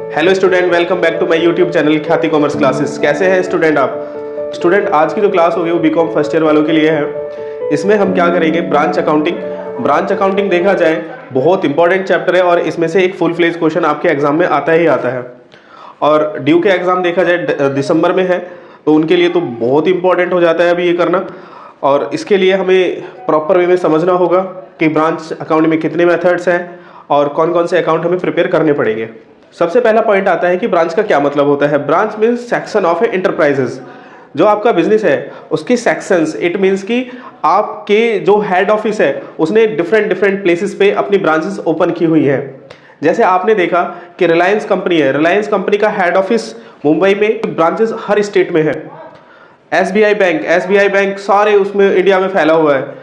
Hello student, welcome back to my YouTube channel Khyati commerce classes. कैसे हैं student आप? Student, आज की जो क्लास होगी वो बीकॉम फर्स्ट ईयर वालों के लिए है। इसमें हम क्या करेंगे? Branch accounting. ब्रांच अकाउंटिंग देखा जाए बहुत इंपॉर्टेंट चैप्टर है और इसमें से एक फुल फ्लेज क्वेश्चन आपके एग्जाम में आता ही आता है। और ड्यू के एग्जाम देखा जाए दिसंबर में है, तो उनके लिए तो बहुत इंपॉर्टेंट हो जाता है अभी ये करना। और इसके लिए हमें प्रॉपर वे में समझना होगा कि ब्रांच अकाउंट में कितने मेथड्स हैं और कौन कौन से अकाउंट हमें प्रिपेयर करने पड़ेंगे। सबसे पहला पॉइंट आता है कि ब्रांच का क्या मतलब होता है। Branch means section of A enterprises. जो आपका बिजनेस है उसकी सेक्शंस, इट मीन्स कि आपके जो हेड ऑफिस है उसने डिफरेंट डिफरेंट प्लेसेस पे अपनी ब्रांचेस ओपन की हुई है। जैसे आपने देखा कि रिलायंस कंपनी है, रिलायंस कंपनी का हेड ऑफिस मुंबई में, ब्रांचेस हर स्टेट में है। एसबीआई बैंक सारे उसमें इंडिया में फैला हुआ है।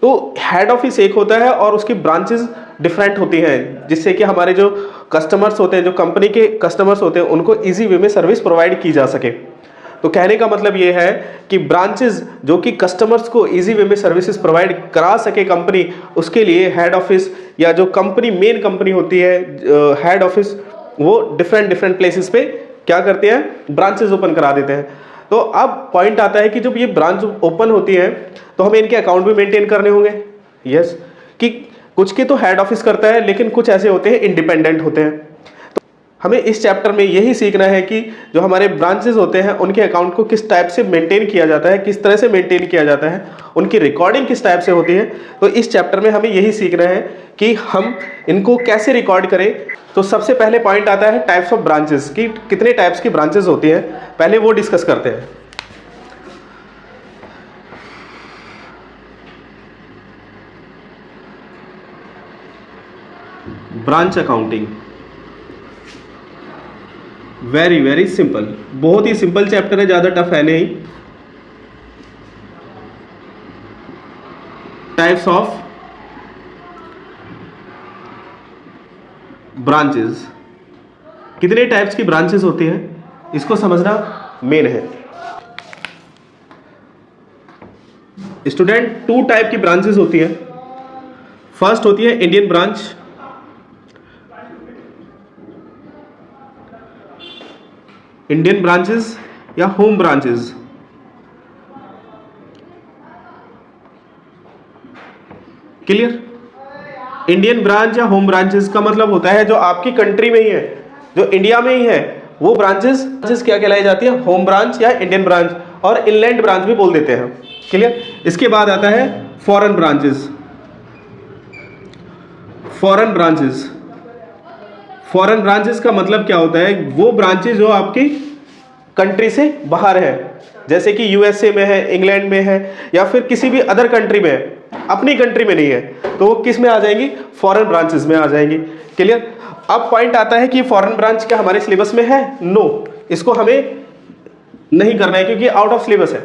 तो हेड ऑफिस एक होता है और उसकी ब्रांचेस डिफरेंट होती हैं, जिससे कि हमारे जो कस्टमर्स होते हैं, जो कंपनी के कस्टमर्स होते हैं, उनको इजी वे में सर्विस प्रोवाइड की जा सके। तो कहने का मतलब ये है कि ब्रांचेस जो कि कस्टमर्स को इजी वे में सर्विसेज प्रोवाइड करा सके कंपनी, उसके लिए हेड ऑफिस या जो कंपनी मेन कंपनी होती है हेड ऑफिस, वो डिफरेंट डिफरेंट प्लेसेस पे क्या करते हैं? ब्रांचेस ओपन करा देते हैं। तो अब पॉइंट आता है कि जब ये ब्रांच ओपन होती है तो हमें इनके अकाउंट भी मेंटेन करने होंगे। यस, कि कुछ के तो हेड ऑफिस करता है लेकिन कुछ ऐसे होते हैं इंडिपेंडेंट होते हैं। तो हमें इस चैप्टर में यही सीखना है कि जो हमारे ब्रांचेस होते हैं उनके अकाउंट को किस टाइप से मेंटेन किया जाता है, किस तरह से मेंटेन किया जाता है, उनकी रिकॉर्डिंग किस टाइप से होती है। तो इस चैप्टर में हमें यही सीखना है कि हम इनको कैसे रिकॉर्ड करें। तो सबसे पहले पॉइंट आता है टाइप्स ऑफ ब्रांचेस, कि कितने टाइप्स की ब्रांचेस होती हैं, पहले वो डिस्कस करते हैं। Branch accounting very very simple, बहुत ही सिंपल चैप्टर है, ज्यादा टफ है नहीं। टाइप्स ऑफ ब्रांचेस, कितने टाइप्स की ब्रांचेस होती हैं, इसको समझना मेन है। स्टूडेंट, टू टाइप की ब्रांचेस होती है। फर्स्ट होती है इंडियन ब्रांच, इंडियन ब्रांचेस या home branches. Clear? Indian branch या होम ब्रांचेस का मतलब होता है जो आपकी कंट्री में ही है, जो इंडिया में ही है, वो ब्रांचेस क्या कहलाई जाती है? होम ब्रांच या इंडियन ब्रांच, और इनलैंड ब्रांच भी बोल देते हैं। क्लियर? इसके बाद आता है foreign branches. Foreign branches, foreign branches का मतलब क्या होता है? वो ब्रांचेस जो आपकी कंट्री से बाहर है, जैसे कि यूएसए में है, इंग्लैंड में है, या फिर किसी भी अदर कंट्री में है, अपनी कंट्री में नहीं है, तो वो किस में आ जाएंगी? फॉरेन ब्रांचेस में आ जाएंगी। क्लियर? अब पॉइंट आता है कि फॉरेन ब्रांच क्या हमारे सिलेबस में है? नो, इसको हमें नहीं करना है क्योंकि आउट ऑफ सिलेबस है।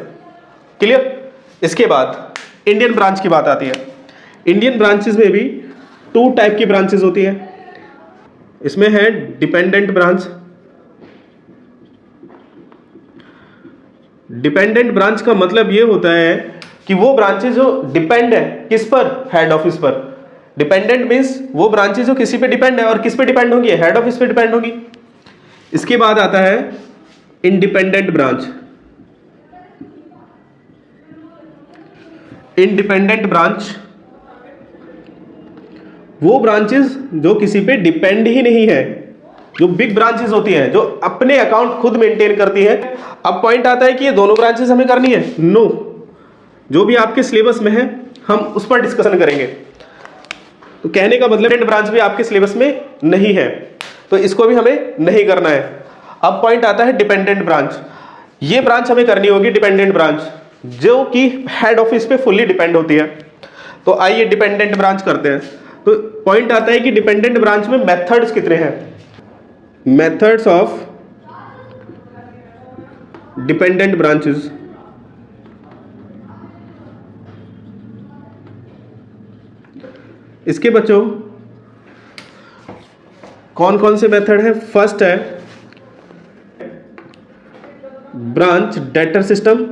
क्लियर? इसके बाद इंडियन ब्रांच की बात आती है। इंडियन ब्रांचेस में भी टू टाइप की ब्रांचेस होती है। इसमें है डिपेंडेंट ब्रांच। डिपेंडेंट ब्रांच का मतलब ये होता है कि वो ब्रांचेस जो डिपेंड है किस पर? हेड ऑफिस पर। डिपेंडेंट मींस वो ब्रांचेस जो किसी पे डिपेंड है, और किस पे डिपेंड होंगी? हेड ऑफिस पे डिपेंड होगी। इसके बाद आता है इंडिपेंडेंट ब्रांच। इंडिपेंडेंट ब्रांच वो ब्रांचेस जो किसी पे डिपेंड ही नहीं है, जो बिग ब्रांचेस होती हैं, जो अपने अकाउंट खुद मेंटेन करती हैं। अब पॉइंट आता है कि ये दोनों ब्रांचेस हमें करनी है? नो, जो भी आपके सिलेबस में है हम उस पर डिस्कशन करेंगे। तो कहने का मतलब इंडिपेंडेंट ब्रांच भी आपके सिलेबस में नहीं है, तो इसको भी हमें नहीं करना है। अब पॉइंट आता है डिपेंडेंट ब्रांच। ये ब्रांच हमें करनी होगी, डिपेंडेंट ब्रांच, जो कि हेड ऑफिस पे फुल्ली डिपेंड होती है। तो आइए डिपेंडेंट ब्रांच करते हैं। तो पॉइंट आता है कि डिपेंडेंट ब्रांच में मेथड्स कितने हैं? Methods of dependent branches. इसके बच्चों कौन कौन से मेथड है? फर्स्ट है branch debtor system,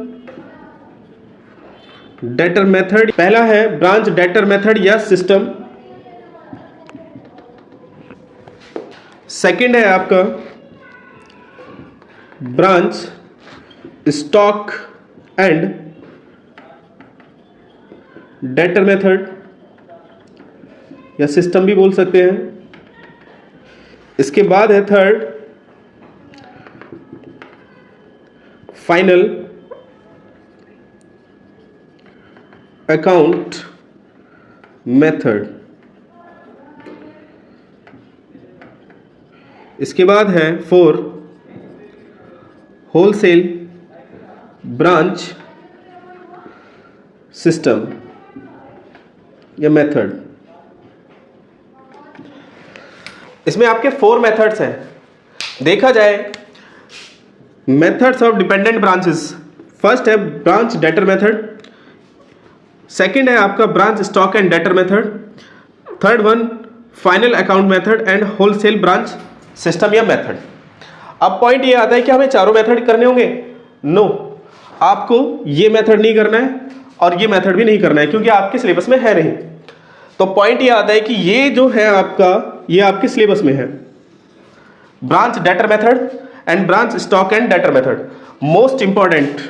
debtor method. पहला है ब्रांच डेटर मेथड या सिस्टम। सेकंड है आपका branch stock and debtor method या सिस्टम भी बोल सकते हैं। इसके बाद है थर्ड फाइनल अकाउंट मेथड। इसके बाद है फोर होलसेल ब्रांच सिस्टम या मेथड। इसमें आपके 4 मेथड्स हैं। देखा जाए methods of dependent branches, first है ब्रांच डेटर मेथड, सेकंड है आपका branch stock and debtor method, third one final account method and wholesale branch system या मेथड। अब पॉइंट ये आता है कि हमें चारों मेथड करने होंगे? नो, आपको ये मेथड नहीं करना है और ये मेथड भी नहीं करना है क्योंकि आपके सिलेबस में है नहीं। तो पॉइंट ये आता है कि ये जो है आपका, ये आपके सिलेबस में है, branch debtor method and branch stock and debtor method. Most important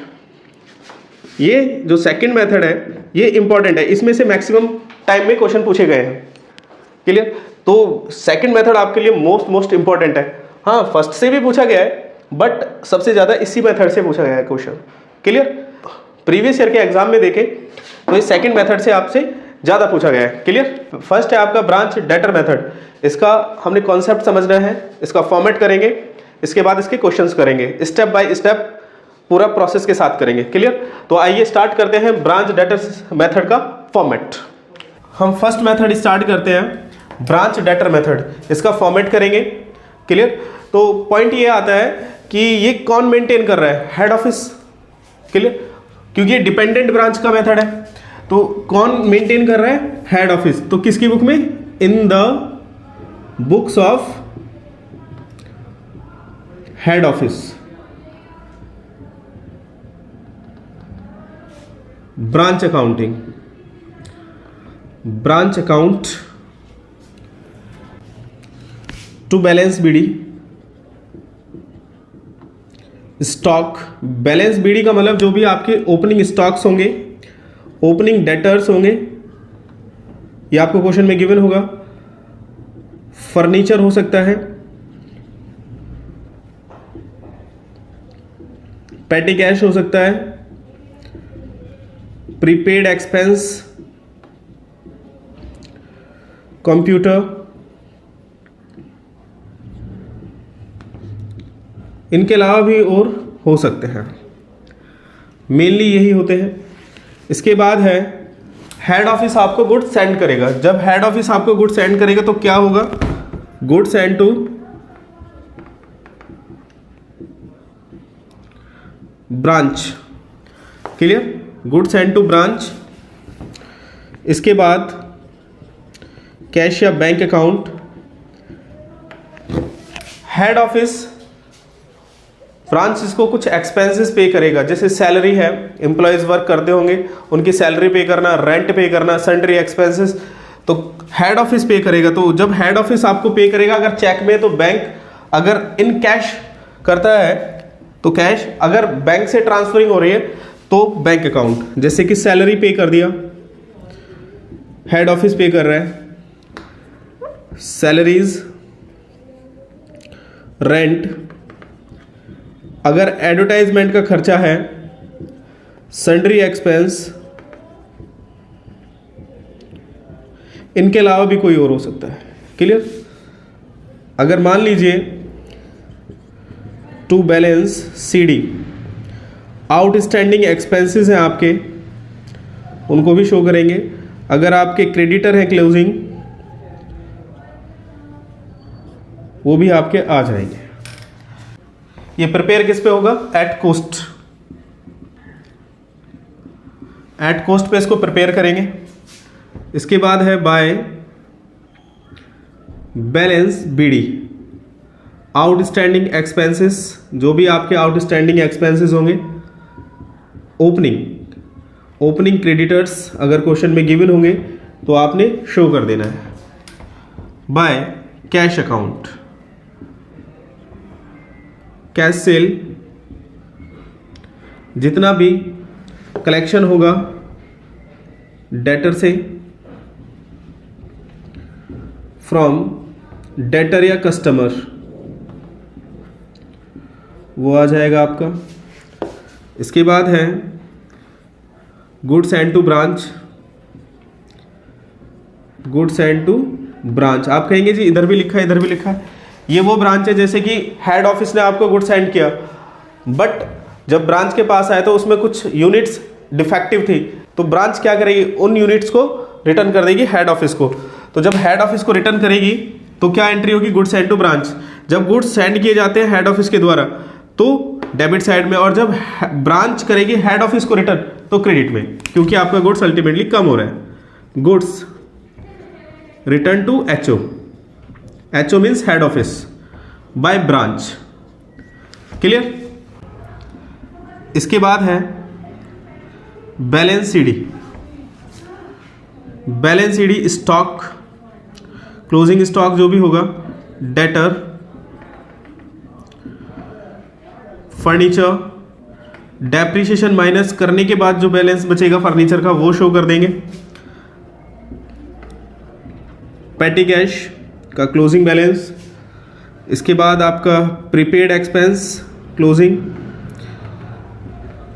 ये जो सेकंड मेथड है ये इंपॉर्टेंट है, इसमें से मैक्सिमम टाइम में क्वेश्चन पूछे गए हैं। क्लियर? तो सेकंड मेथड आपके लिए मोस्ट इंपॉर्टेंट है। हाँ, फर्स्ट से भी पूछा गया है बट सबसे ज्यादा इसी मेथड से पूछा गया है क्वेश्चन। क्लियर? प्रीवियस ईयर के एग्जाम में देखें तो इस सेकंड मेथड से आपसे ज्यादा पूछा गया है। क्लियर? फर्स्ट है आपका ब्रांच डेटर मेथड, इसका हमने कॉन्सेप्ट समझना है, इसका फॉर्मेट करेंगे, इसके बाद इसके क्वेश्चंस करेंगे, स्टेप बाय स्टेप पूरा प्रोसेस के साथ करेंगे। क्लियर? तो आइए स्टार्ट करते हैं ब्रांच डेटर मेथड का फॉर्मेट। हम फर्स्ट मेथड स्टार्ट करते हैं ब्रांच डेटर मेथड, इसका फॉर्मेट करेंगे। क्लियर? तो पॉइंट ये आता है कि ये कौन मेंटेन कर रहा है? Head office. क्लियर? क्योंकि ये डिपेंडेंट ब्रांच का मेथड है तो कौन मेंटेन कर रहा है? Head office. तो किसकी बुक में? In the books of head office. Branch accounting, branch account to balance BD, stock. Balance BD का मतलब जो भी आपके ओपनिंग स्टॉक्स होंगे, ओपनिंग डेटर्स होंगे, ये आपको क्वेश्चन में गिवन होगा। फर्नीचर हो सकता है, पेटी कैश हो सकता है, प्रीपेड एक्सपेंस, कंप्यूटर, इनके अलावा भी और हो सकते हैं, मेनली यही होते हैं। इसके बाद है हेड ऑफिस आपको गुड्स सेंड करेगा। जब हेड ऑफिस आपको गुड्स सेंड करेगा तो क्या होगा? Goods send to branch. Clear? Goods send to branch. इसके बाद कैश या bank account. Head office branch इसको कुछ एक्सपेंसेस पे करेगा, जैसे सैलरी है, एम्प्लॉयज वर्क करते होंगे, उनकी सैलरी पे करना, रेंट पे करना, सन्ड्री एक्सपेंसेस, तो हेड ऑफिस पे करेगा। तो जब हेड ऑफिस आपको पे करेगा अगर चेक में तो बैंक, अगर इन कैश करता है तो कैश, अगर बैंक से ट्रांसफरिंग हो रही है तो बैंक अकाउंट। जैसे कि सैलरी पे कर दिया, हेड ऑफिस पे कर रहा है, सैलरीज, रेंट, अगर एडवर्टाइजमेंट का खर्चा है, सन्ड्री एक्सपेंस, इनके अलावा भी कोई और हो सकता है। क्लियर? अगर मान लीजिए to balance CD, outstanding expenses हैं आपके, उनको भी शो करेंगे। अगर आपके क्रेडिटर हैं क्लोजिंग, वो भी आपके आ जाएंगे। ये प्रिपेयर किस पे होगा? At cost. एट कॉस्ट पे इसको प्रिपेयर करेंगे। इसके बाद है by balance BD, outstanding expenses, जो भी आपके आउटस्टैंडिंग एक्सपेंसेस होंगे, ओपनिंग क्रेडिटर्स अगर क्वेश्चन में गिवन होंगे तो आपने शो कर देना है। By cash account, cash sale जितना भी कलेक्शन होगा डेटर से फ्रॉम डेटर या कस्टमर वो आ जाएगा आपका। इसके बाद है goods and to branch. Goods and to branch आप कहेंगे जी इधर भी लिखा है इधर भी लिखा है, ये वो ब्रांच है जैसे कि हेड ऑफिस ने आपको गुड्स सेंड किया, बट जब ब्रांच के पास आया तो उसमें कुछ यूनिट्स डिफेक्टिव थी, तो ब्रांच क्या करेगी, उन यूनिट्स को रिटर्न कर देगी हेड ऑफिस को। तो जब हेड ऑफिस को रिटर्न करेगी तो क्या एंट्री होगी, गुड्स सेंड टू ब्रांच। जब गुड्स सेंड किए जाते हैं हेड ऑफिस के द्वारा तो डेबिट साइड में, और जब ब्रांच करेगी हेड ऑफिस को रिटर्न तो क्रेडिट में, क्योंकि आपका गुड्स अल्टीमेटली कम हो रहा है। Goods return to HO, HO means head office by branch. Clear. इसके बाद है balance CD. Balance CD stock, closing stock जो भी होगा, डेटर, फर्नीचर, डेप्रिसिएशन माइनस करने के बाद जो बैलेंस बचेगा फर्नीचर का वो शो कर देंगे। पेटी कैश का क्लोजिंग बैलेंस। इसके बाद आपका prepaid expense, closing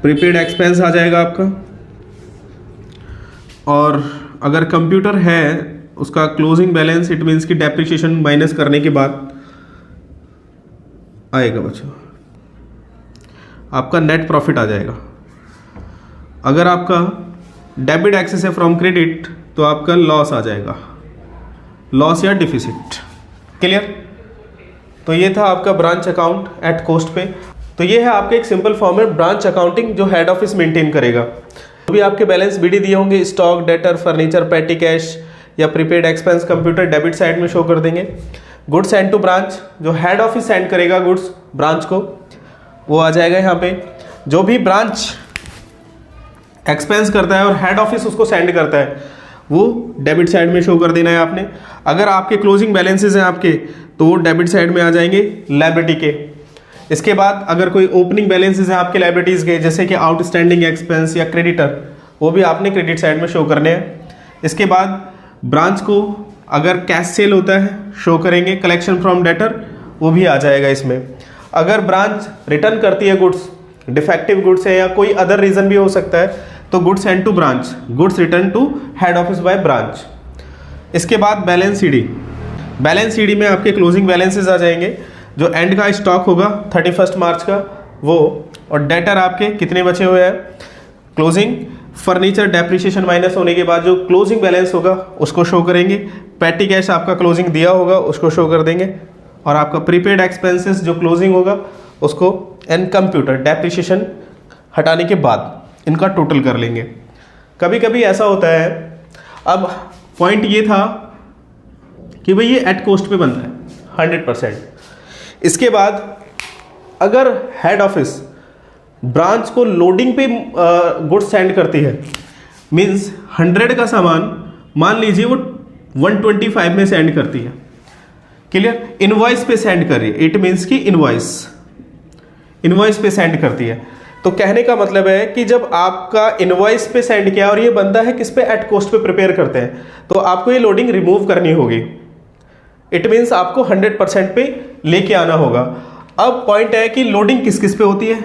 prepaid expense आ जाएगा आपका। और अगर कंप्यूटर है उसका क्लोजिंग बैलेंस, इट मीन्स कि डेप्रिसिएशन माइनस करने के बाद आएगा बच्चों आपका नेट प्रॉफिट आ जाएगा। अगर आपका डेबिट एक्सेस है फ्रॉम क्रेडिट तो आपका लॉस आ जाएगा, लॉस या डिफिसिट। क्लियर। तो ये था आपका ब्रांच अकाउंट एट कॉस्ट पे। तो ये है आपके एक सिंपल फॉर्म है ब्रांच अकाउंटिंग जो हेड ऑफिस मेंटेन करेगा। तो भी आपके बैलेंस बीडी दिए होंगे, stock, debtor, furniture, petty cash या prepaid expense computer debit side में शो कर देंगे। गुड्स सेंड टू ब्रांच जो हेड ऑफिस सेंड करेगा गुड्स ब्रांच को वो आ जाएगा यहाँ पे। जो भी ब्रांच एक्सपेंस करता है और हेड ऑफिस उसको सेंड करता है वो डेबिट साइड में शो कर देना है आपने। अगर आपके क्लोजिंग बैलेंसेस हैं आपके तो वो डेबिट साइड में आ जाएंगे लायबिलिटी के। इसके बाद अगर कोई ओपनिंग बैलेंसेस हैं आपके लायबिलिटीज़ के जैसे कि आउटस्टैंडिंग एक्सपेंस या क्रेडिटर, वो भी आपने क्रेडिट साइड में शो करने हैं। इसके बाद ब्रांच को अगर कैश सेल होता है शो करेंगे, कलेक्शन फ्रॉम डेटर वो भी आ जाएगा इसमें। अगर ब्रांच रिटर्न करती है गुड्स, डिफेक्टिव गुड्स है या कोई अदर रीज़न भी हो सकता है तो goods send to branch, goods return to head office by branch. इसके बाद बैलेंस सीडी। बैलेंस सीडी में आपके क्लोजिंग बैलेंसेस आ जाएंगे, जो एंड का स्टॉक होगा 31 मार्च का वो, और डेटर आपके कितने बचे हुए हैं, क्लोजिंग, फर्नीचर डेप्रिसिएशन माइनस होने के बाद जो क्लोजिंग बैलेंस होगा उसको शो करेंगे। पेटी कैश आपका क्लोजिंग दिया होगा उसको शो कर देंगे, और आपका प्रीपेड एक्सपेंसेस जो क्लोजिंग होगा उसको एंड कंप्यूटर डेप्रिसिएशन हटाने के बाद इनका टोटल कर लेंगे। कभी कभी ऐसा होता है, अब पॉइंट ये था कि भाई ये एट कॉस्ट पे बनता है 100%। इसके बाद अगर हेड ऑफिस ब्रांच को लोडिंग पे गुड्स सेंड करती है, मींस 100 का सामान मान लीजिए वो 125 में सेंड करती है। क्लियर। इनवॉइस पे सेंड कर रही है, इट मीन्स कि इनवॉइस पे सेंड करती है। तो कहने का मतलब है कि जब आपका इनवॉइस पे सेंड किया और ये बंदा है किस पे, एट कॉस्ट पे प्रिपेयर करते हैं, तो आपको ये लोडिंग रिमूव करनी होगी। इट मीन्स आपको 100% पे लेके आना होगा। अब पॉइंट है कि लोडिंग किस किस पे होती है,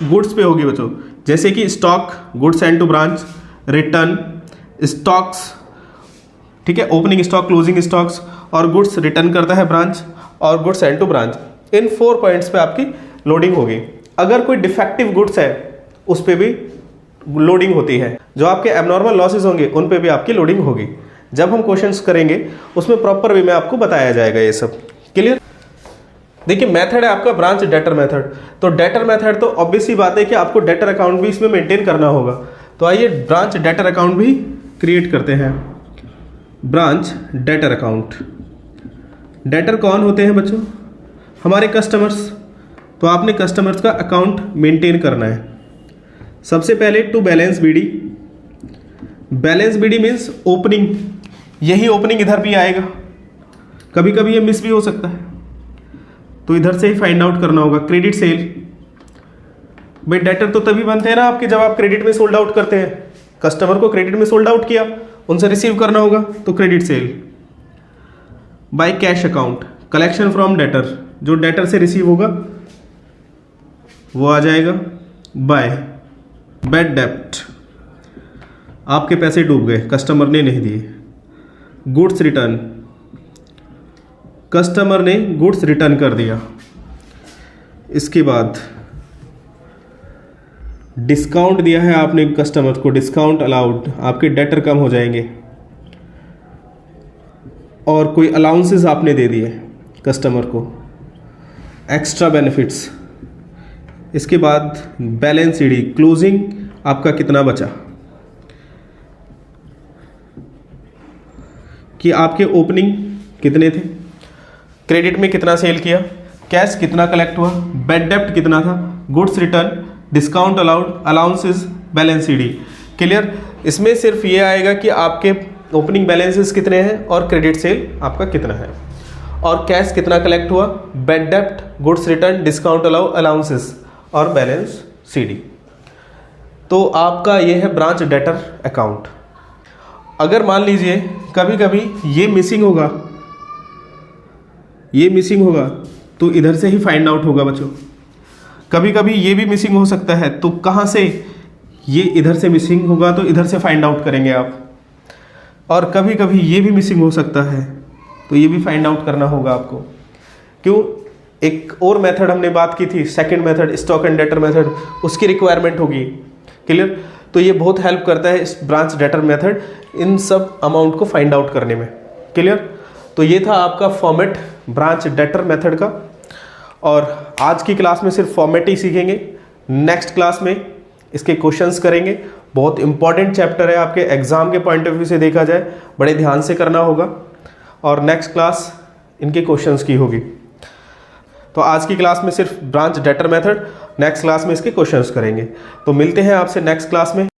गुड्स पे होगी बच्चों, जैसे कि stock, goods send to branch, return, stocks, ठीक है, ओपनिंग स्टॉक, क्लोजिंग स्टॉक्स, और गुड्स रिटर्न करता है ब्रांच, और गुड्स सेंड टू ब्रांच। इन 4 पॉइंट्स पे आपकी लोडिंग होगी। अगर कोई डिफेक्टिव गुड्स है उस पे भी लोडिंग होती है। जो आपके एबनॉर्मल लॉसेस होंगे उन पे भी आपकी लोडिंग होगी। जब हम क्वेश्चंस करेंगे उसमें प्रॉपर वे में आपको बताया जाएगा ये सब। क्लियर। देखिए मेथड है आपका ब्रांच डेटर मेथड। तो डेटर मेथड तो ऑब्वियस सी बात है कि आपको डेटर अकाउंट भी इसमें मेंटेन करना होगा। तो आइए ब्रांच डेटर अकाउंट भी क्रिएट करते हैं। Branch debtor account. डेटर कौन होते हैं बच्चों, हमारे कस्टमर्स। तो आपने कस्टमर्स का अकाउंट मेंटेन करना है। सबसे पहले to balance BD. Balance BD means opening, यही ओपनिंग इधर भी आएगा, कभी कभी ये मिस भी हो सकता है। तो इधर से ही फाइंड आउट करना होगा। क्रेडिट सेल, भाई डेटर तो तभी बनते हैं ना आपके जब आप क्रेडिट में सोल्ड आउट करते हैं। कस्टमर को क्रेडिट में सोल्ड आउट किया, उनसे रिसीव करना होगा, तो credit sale. Bye cash account, collection from debtor, जो डेटर से रिसीव होगा वो आ जाएगा। बाय बैड डेप्ट, आपके पैसे डूब गए, कस्टमर ने नहीं दिए। गुड्स रिटर्न, कस्टमर ने गुड्स रिटर्न कर दिया। इसके बाद डिस्काउंट दिया है आपने कस्टमर को, डिस्काउंट अलाउड, आपके डेटर कम हो जाएंगे। और कोई अलाउंसेस आपने दे दिए कस्टमर को, एक्स्ट्रा बेनिफिट्स। इसके बाद बैलेंस शीट, क्लोजिंग आपका कितना बचा, कि आपके ओपनिंग कितने थे, क्रेडिट में कितना सेल किया, कैश कितना कलेक्ट हुआ, बैड डेप्ट कितना था, goods return, discount allowed, allowances, balance sheet. Clear. इसमें सिर्फ ये आएगा कि आपके ओपनिंग बैलेंसेस कितने हैं और क्रेडिट सेल आपका कितना है, और कैश कितना कलेक्ट हुआ, बैड डेप्ट, goods return, discount allow, allowances और बैलेंस शीट। तो आपका ये है ब्रांच डेटर अकाउंट। अगर मान लीजिए कभी कभी ये मिसिंग होगा, ये मिसिंग होगा तो इधर से ही फाइंड आउट होगा बच्चों। कभी कभी ये भी मिसिंग हो सकता है, तो कहाँ से, ये इधर से मिसिंग होगा तो इधर से फाइंड आउट करेंगे आप। और कभी कभी ये भी मिसिंग हो सकता है तो ये भी फाइंड आउट करना होगा आपको। क्यों, एक और मेथड हमने बात की थी, second method, stock and debtor method, उसकी रिक्वायरमेंट होगी। क्लियर। तो ये बहुत हेल्प करता है इस ब्रांच डेटर मेथड इन सब अमाउंट को फाइंड आउट करने में। क्लियर। तो ये था आपका फॉर्मेट ब्रांच डेटर मेथड का, और आज की क्लास में सिर्फ फॉर्मेट ही सीखेंगे। नेक्स्ट क्लास में इसके क्वेश्चंस करेंगे। बहुत इंपॉर्टेंट चैप्टर है आपके एग्जाम के पॉइंट ऑफ व्यू से देखा जाए, बड़े ध्यान से करना होगा, और नेक्स्ट क्लास इनके क्वेश्चंस की होगी। तो आज की क्लास में सिर्फ branch debtor method, next class में इसके क्वेश्चंस करेंगे। तो मिलते हैं आपसे नेक्स्ट क्लास में।